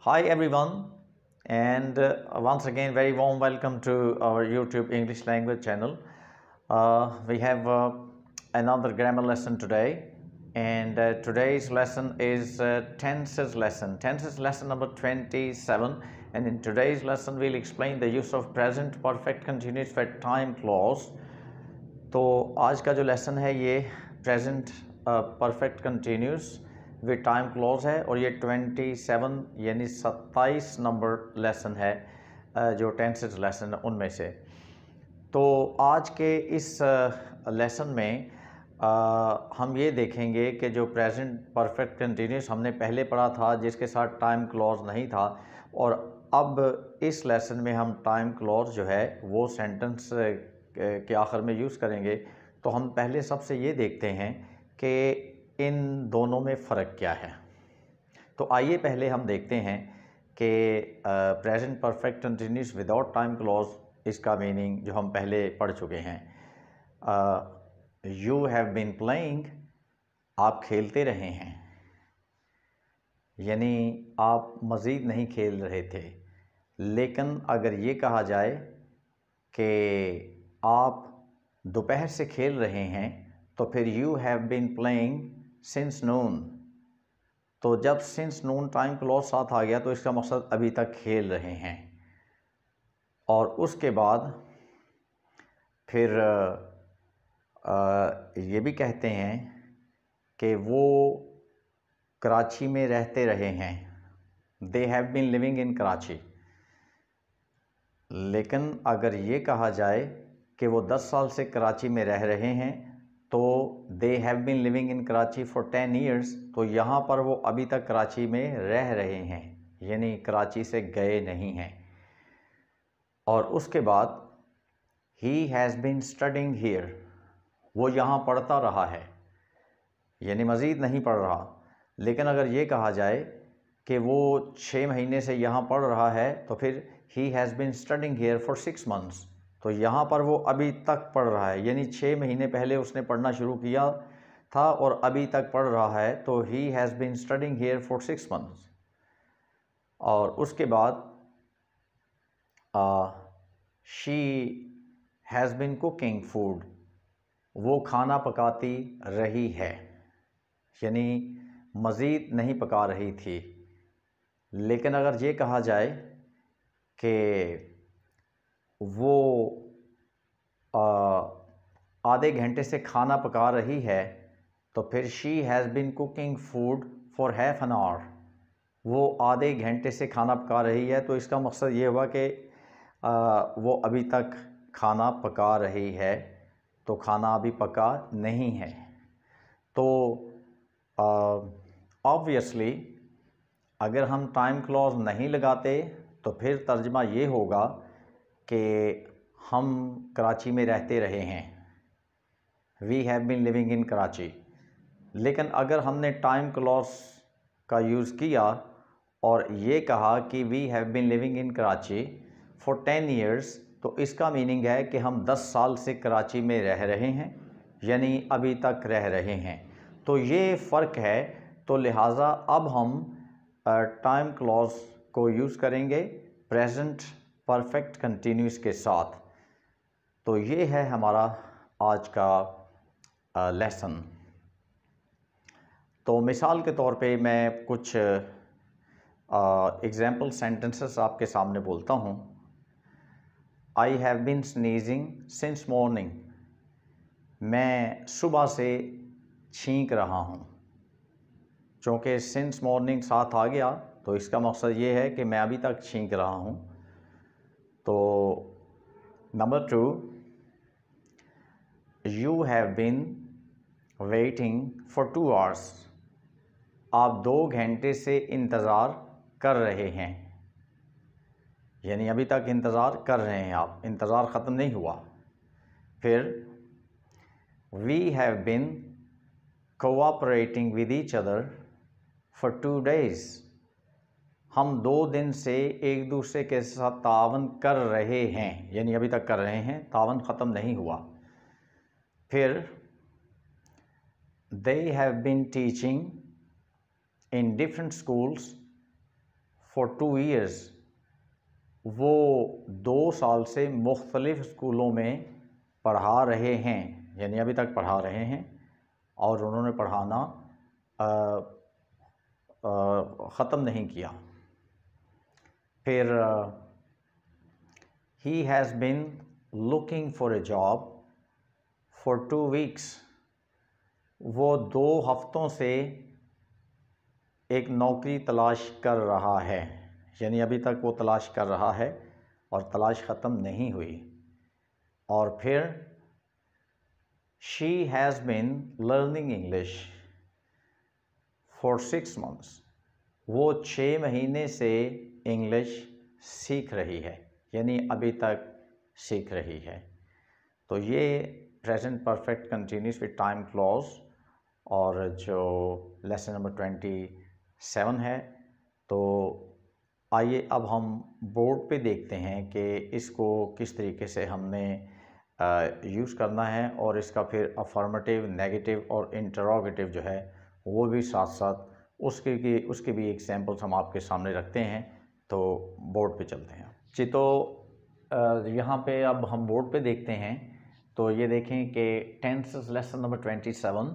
Hi everyone, and once again, very warm welcome to our YouTube English language channel. We have another grammar lesson today, and today's lesson is tenses lesson. Tenses lesson number 27, and in today's lesson, we'll explain the use of present perfect continuous with time clause. तो आज का जो lesson है ये present perfect continuous with time clause है और ये 27 यानी 27 नंबर लेसन है जो टेंसेस लेसन है उनमें से। तो आज के इस लेसन में हम ये देखेंगे कि जो प्रेजेंट परफेक्ट कंटिन्यूस हमने पहले पढ़ा था जिसके साथ टाइम क्लॉज नहीं था, और अब इस लेसन में हम टाइम क्लॉज जो है वो सेंटेंस के आखिर में यूज़ करेंगे। तो हम पहले सबसे ये देखते हैं कि इन दोनों में फ़र्क क्या है। तो आइए पहले हम देखते हैं कि present perfect continuous without time clause, इसका मीनिंग जो हम पहले पढ़ चुके हैं। यू हैव बीन प्लेइंग, आप खेलते रहे हैं, यानी आप मज़ीद नहीं खेल रहे थे। लेकिन अगर ये कहा जाए कि आप दोपहर से खेल रहे हैं तो फिर you have been playing since noon. तो जब सिंस नून टाइम क्लॉज साथ आ गया तो इसका मकसद अभी तक खेल रहे हैं। और उसके बाद फिर ये भी कहते हैं कि वो कराची में रहते रहे हैं, they have been living in Karachi. लेकिन अगर ये कहा जाए कि वो 10 साल से कराची में रह रहे हैं तो they have been living in Karachi for 10 years, तो यहाँ पर वो अभी तक कराची में रह रहे हैं, यानी कराची से गए नहीं हैं। और उसके बाद he has been studying here, वो यहाँ पढ़ता रहा है, यानी मज़ीद नहीं पढ़ रहा। लेकिन अगर ये कहा जाए कि वो 6 महीने से यहाँ पढ़ रहा है तो फिर he has been studying here for 6 months, तो यहाँ पर वो अभी तक पढ़ रहा है, यानी 6 महीने पहले उसने पढ़ना शुरू किया था और अभी तक पढ़ रहा है। तो he has been studying here for 6 months. और उसके बाद she has been cooking food, वो खाना पकाती रही है, यानी मज़ीद नहीं पका रही थी। लेकिन अगर ये कहा जाए कि वो आधे घंटे से खाना पका रही है तो फिर she has been cooking food for half an hour, वो आधे घंटे से खाना पका रही है। तो इसका मकसद ये हुआ कि वो अभी तक खाना पका रही है, तो खाना अभी पका नहीं है। तो ऑब्वियसली अगर हम टाइम क्लॉज नहीं लगाते तो फिर तर्जमा ये होगा कि हम कराची में रहते रहे हैं, we have been living in Karachi. लेकिन अगर हमने टाइम क्लॉज का यूज़ किया और ये कहा कि we have been living in Karachi for 10 years, तो इसका मीनिंग है कि हम 10 साल से कराची में रह रहे हैं, यानी अभी तक रह रहे हैं। तो ये फ़र्क है। तो लिहाजा अब हम टाइम क्लॉज को यूज़ करेंगे प्रेजेंट परफेक्ट कंटिन्यूस के साथ। तो ये है हमारा आज का लेसन। तो मिसाल के तौर पे मैं कुछ एग्जाम्पल सेंटेंसेस आपके सामने बोलता हूँ। I have been sneezing since morning, मैं सुबह से छींक रहा हूँ। चूँकि सिंस मॉर्निंग साथ आ गया तो इसका मकसद ये है कि मैं अभी तक छींक रहा हूँ। तो number 2, you have been waiting for 2 hours, आप 2 घंटे से इंतज़ार कर रहे हैं, यानी अभी तक इंतज़ार कर रहे हैं आप, इंतज़ार ख़त्म नहीं हुआ। फिर we have been cooperating with each other for 2 days, हम 2 दिन से एक दूसरे के साथ तावन कर रहे हैं, यानी अभी तक कर रहे हैं, तावन ख़त्म नहीं हुआ। फिर they have been teaching in different schools for 2 years, वो 2 साल से मुख्तलिफ़ स्कूलों में पढ़ा रहे हैं, यानी अभी तक पढ़ा रहे हैं और उन्होंने पढ़ाना ख़त्म नहीं किया। फिर he has been looking for a job for 2 weeks, वो 2 हफ्तों से एक नौकरी तलाश कर रहा है, यानी अभी तक वो तलाश कर रहा है और तलाश ख़त्म नहीं हुई। और फिर she has been learning English for 6 months, वो 6 महीने से इंग्लिश सीख रही है, यानी अभी तक सीख रही है। तो ये present perfect continuous with time clause और जो लेसन नंबर 27 है। तो आइए अब हम बोर्ड पे देखते हैं कि इसको किस तरीके से हमने यूज़ करना है और इसका फिर अफर्मेटिव, नेगेटिव और इंटरोगेटिव जो है वो भी साथ साथ उसके भी एग्जाम्पल्स हम आपके सामने रखते हैं। तो बोर्ड पे चलते हैं जी। तो यहाँ पे अब हम बोर्ड पे देखते हैं। तो ये देखें कि टेंसेस लेसन नंबर 27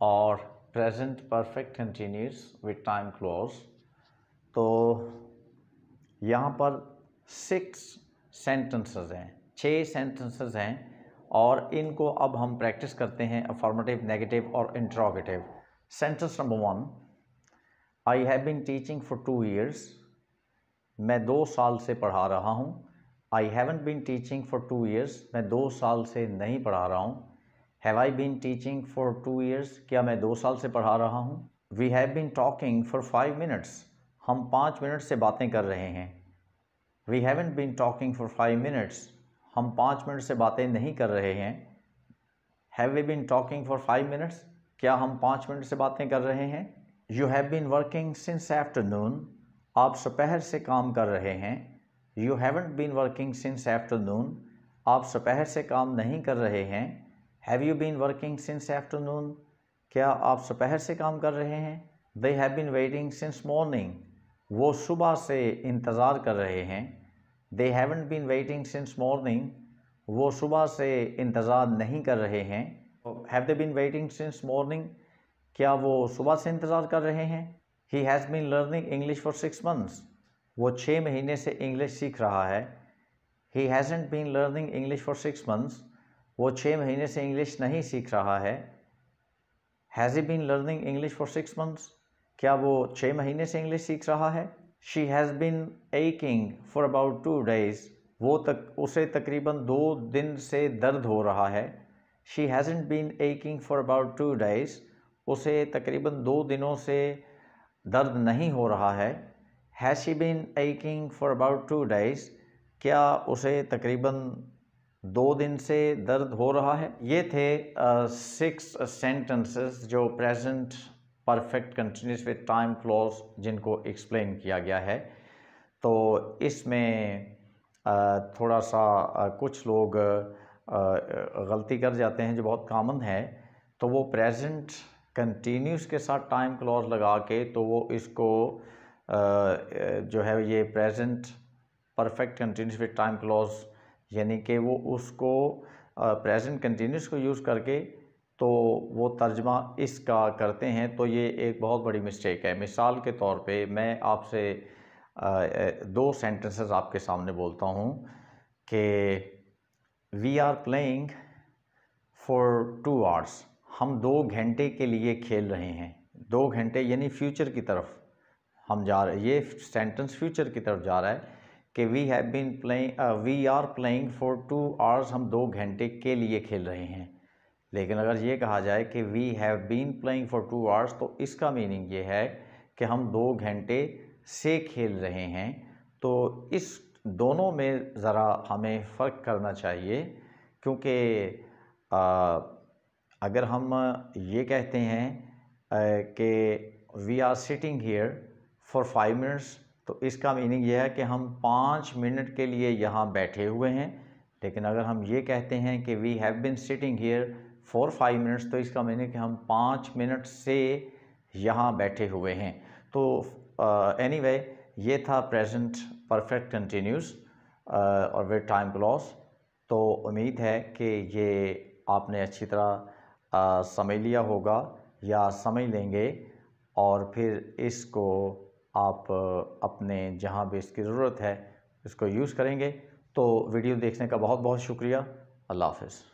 और present perfect continuous with time clause. तो यहाँ पर 6 सेंटेंसेस हैं, 6 सेंटेंसेस हैं और इनको अब हम प्रैक्टिस करते हैं अफर्मेटिव, नेगेटिव और interrogative. Sentence number 1, I have been teaching for 2 years, मैं 2 साल से पढ़ा रहा हूँ। I haven't been teaching for 2 years, मैं 2 साल से नहीं पढ़ा रहा हूँ। Have I been teaching for 2 years, क्या मैं 2 साल से पढ़ा रहा हूँ। We have been talking for 5 minutes, हम 5 मिनट से बातें कर रहे हैं। We haven't been talking for 5 minutes, हम 5 मिनट से बातें नहीं कर रहे हैं। Have we been talking for 5 minutes, क्या हम 5 मिनट से बातें कर रहे हैं। You have been working since afternoon, आप दोपहर से काम कर रहे हैं। You haven't been working since afternoon, आप दोपहर से काम नहीं कर रहे हैं। Have you been working since afternoon, क्या आप दोपहर से काम कर रहे हैं। They have been waiting since morning, वो सुबह से इंतज़ार कर रहे हैं। They haven't been waiting since morning, वो सुबह से इंतज़ार नहीं कर रहे हैं। Have they been waiting since morning, क्या वो सुबह से इंतज़ार कर रहे हैं। He has been learning English for 6 months, वो 6 महीने से इंग्लिश सीख रहा है। He hasn't been learning English for 6 months, वो 6 महीने से इंग्लिश नहीं सीख रहा है। Has he been learning English for 6 months, क्या वो 6 महीने से इंग्लिश सीख रहा है। She has been aching for about 2 days, उसे तकरीबन 2 दिन से दर्द हो रहा है। She hasn't been aching for about 2 days, उसे तकरीबन 2 दिनों से दर्द नहीं हो रहा है। Has she been aching for about 2 days, क्या उसे तकरीबन 2 दिन से दर्द हो रहा है। ये थे 6 सेंटेंसेस जो present perfect continuous with time clause जिनको एक्सप्लेन किया गया है। तो इसमें थोड़ा सा कुछ लोग गलती कर जाते हैं जो बहुत कॉमन है। तो वो प्रेजेंट कंटिन्यूस के साथ टाइम क्लॉज लगा के तो वो इसको जो है ये present perfect continuous with time clause यानी कि वो उसको प्रेजेंट कंटिन्यूस को यूज़ करके तो वो तर्जमा इसका करते हैं। तो ये एक बहुत बड़ी मिस्टेक है। मिसाल के तौर पे मैं आपसे 2 सेंटेंसेस आपके सामने बोलता हूँ कि we are playing for 2 hours, हम 2 घंटे के लिए खेल रहे हैं। 2 घंटे यानी फ्यूचर की तरफ हम जा रहे हैं। ये सेंटेंस फ्यूचर की तरफ जा रहा है कि we are playing for 2 hours, हम 2 घंटे के लिए खेल रहे हैं। लेकिन अगर ये कहा जाए कि we have been playing for 2 hours, तो इसका मीनिंग ये है कि हम 2 घंटे से खेल रहे हैं। तो इस दोनों में ज़रा हमें फ़र्क करना चाहिए, क्योंकि अगर हम ये कहते हैं कि we are sitting here for 5 minutes, तो इसका मीनिंग ये है कि हम 5 मिनट के लिए यहाँ बैठे हुए हैं। लेकिन अगर हम ये कहते हैं कि we have been sitting here for 5 minutes, तो इसका मीनिंग कि हम 5 मिनट से यहाँ बैठे हुए हैं। तो एनीवे ये था प्रेजेंट परफेक्ट कंटिन्यूस और विद टाइम क्लॉज। तो उम्मीद है कि ये आपने अच्छी तरह समझ लिया होगा या समझ लेंगे, और फिर इसको आप अपने जहाँ भी इसकी ज़रूरत है इसको यूज़ करेंगे। तो वीडियो देखने का बहुत बहुत शुक्रिया। अल्लाह हाफ़िज़।